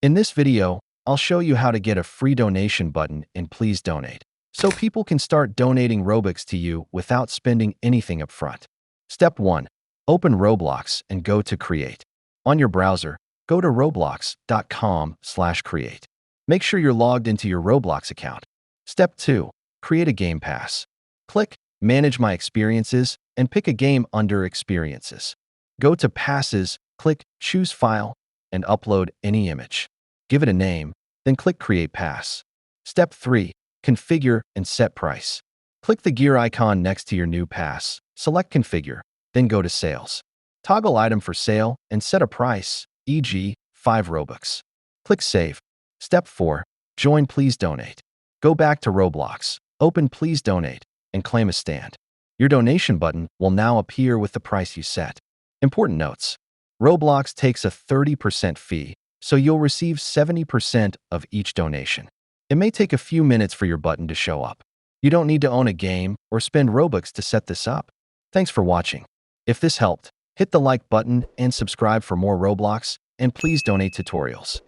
In this video, I'll show you how to get a free donation button in Please Donate, so people can start donating Robux to you without spending anything upfront. Step 1. Open Roblox and go to Create. On your browser, go to roblox.com/create. Make sure you're logged into your Roblox account. Step 2. Create a game pass. Click Manage My Experiences and pick a game under Experiences. Go to Passes, click Choose File, and upload any image. Give it a name, then click Create Pass. Step 3. Configure and set price. Click the gear icon next to your new pass. Select Configure, then go to Sales. Toggle Item for Sale and set a price, e.g., 5 Robux. Click Save. Step 4. Join Please Donate. Go back to Roblox, open Please Donate, and claim a stand. Your donation button will now appear with the price you set. Important notes. Roblox takes a 30% fee, so you'll receive 70% of each donation. It may take a few minutes for your button to show up. You don't need to own a game or spend Robux to set this up. Thanks for watching. If this helped, hit the like button and subscribe for more Roblox and Please Donate tutorials.